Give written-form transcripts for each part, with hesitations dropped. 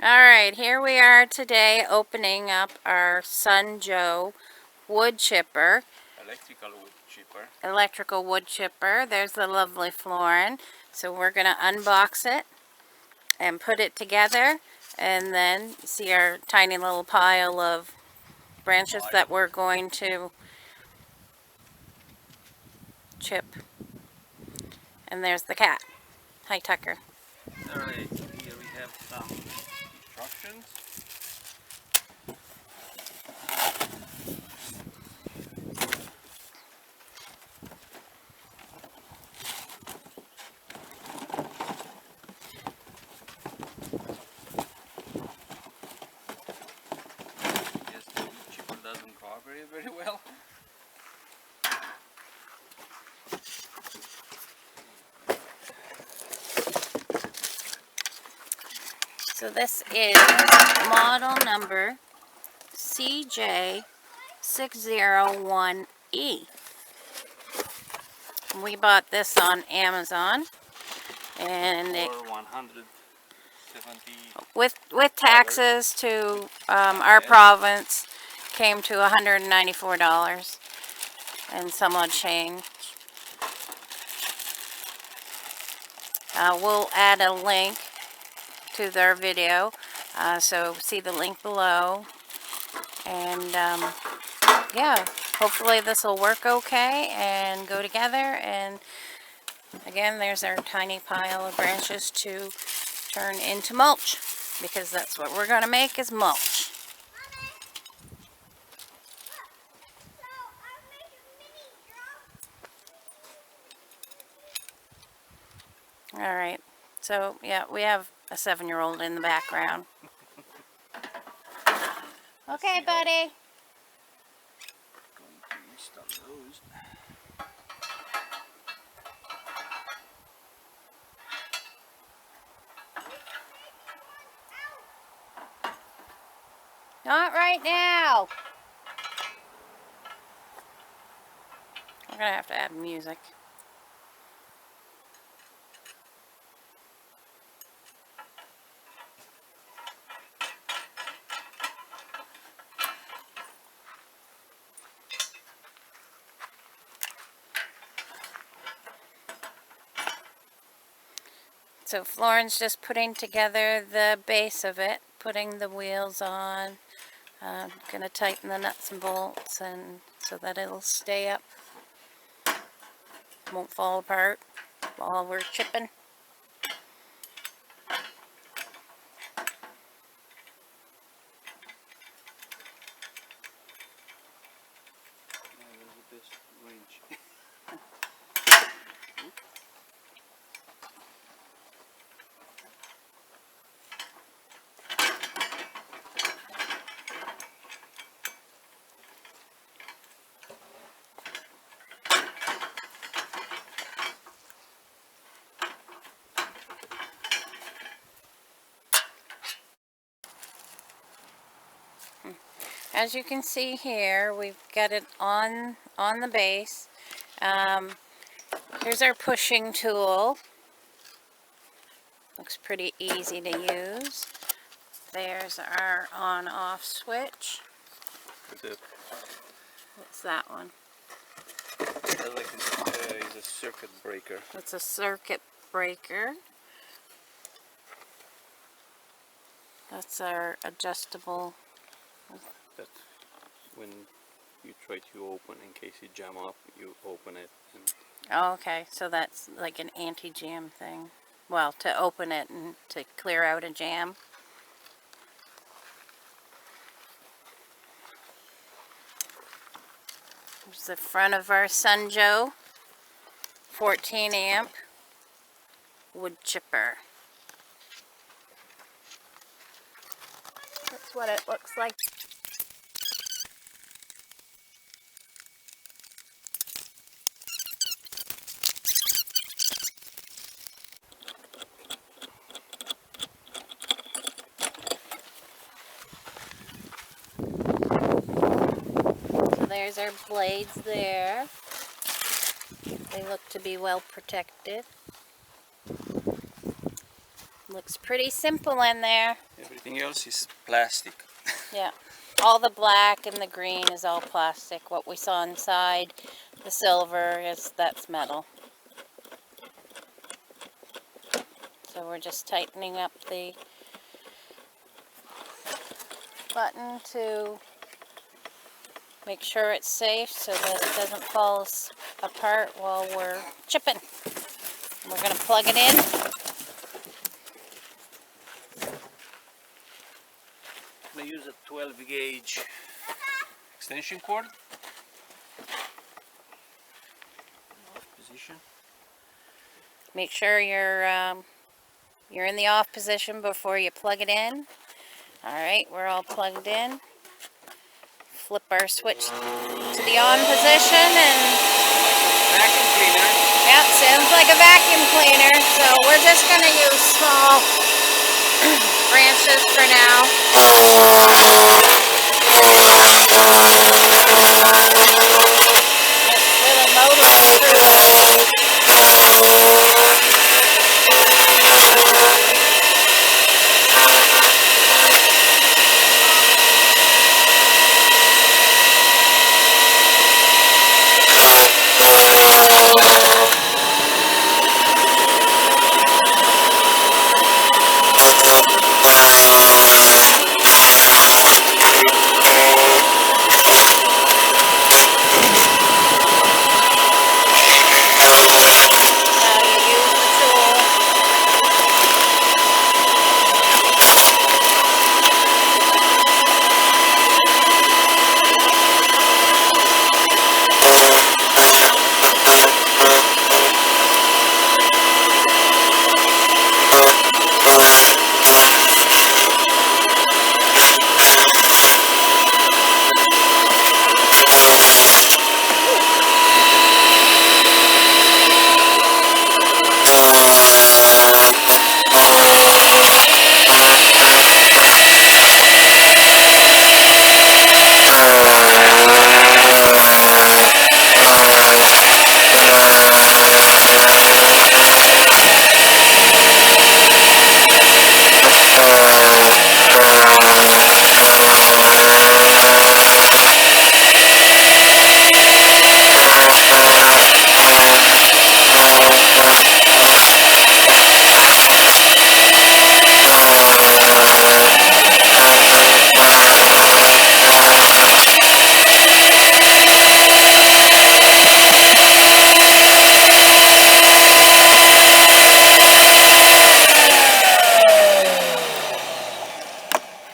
Alright, here we are today opening up our Sun Joe wood chipper. Electrical wood chipper. There's the lovely Florin. So we're going to unbox it and put it together, and then see our tiny little pile of branches that we're going to chip. And there's the cat. Hi, Tucker. Alright, here we have some instructions. Yes, the chipper doesn't cooperate very well. So this is model number CJ601E. We bought this on Amazon, and it, For 170 with taxes to our province, came to $194 and some odd change. We'll add a link to their video, so see the link below, and yeah, hopefully this will work okay and go together. And again, there's our tiny pile of branches to turn into mulch, because that's what we're going to make, is mulch. Alright, so yeah, we have a 7-year-old in the background. Okay, buddy. Going to install those. Not right now. We're going to have to add music. So Florin's just putting together the base of it, putting the wheels on. Going to tighten the nuts and bolts, and so that it'll stay up, won't fall apart while we're chipping. There's a bit wrench. As you can see here, we've got it on the base. Here's our pushing tool. Looks pretty easy to use. There's our on-off switch. What's that one? It's a circuit breaker. It's a circuit breaker. That's our adjustable. That's when you try to open, in case you jam up, you open it. And Oh, okay, so that's like an anti-jam thing. Well, to open it and to clear out a jam. Here's the front of our Sun Joe 14 amp wood chipper. That's what it looks like. So there's our blades there. They look to be well protected. Looks pretty simple in there. Everything else is plastic. Yeah. All the black and the green is all plastic. What we saw inside, the silver, that's metal. So we're just tightening up the button to make sure it's safe so that it doesn't fall apart while we're chipping. We're going to plug it in. I'm going to use a 12 gauge extension cord. Position. Make sure you're in the off position before you plug it in. Alright, we're all plugged in. Flip our switch to the on position and... Vacuum cleaner. Yep, sounds like a vacuum cleaner. So we're just going to use small branches for now. It's really motoring through.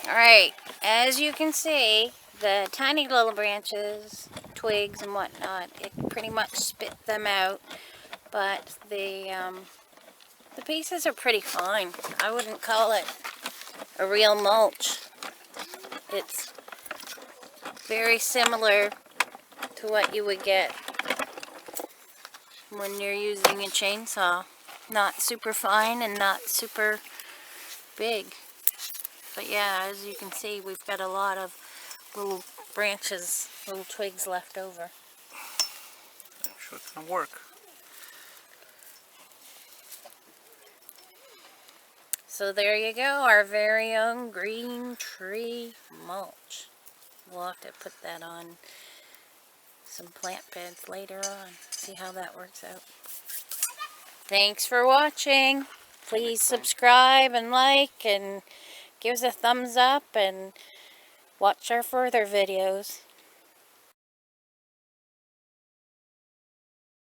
Alright, as you can see, the tiny little branches, twigs and whatnot, it pretty much spit them out, but the pieces are pretty fine. I wouldn't call it a real mulch. It's very similar to what you would get when you're using a chainsaw. Not super fine and not super big. But yeah, as you can see, we've got a lot of little branches, little twigs left over. I'm sure it's gonna work. So there you go, our very own green tree mulch. We'll have to put that on some plant beds later on, see how that works out. Thanks for watching. Please subscribe and like and give us a thumbs up and watch our further videos.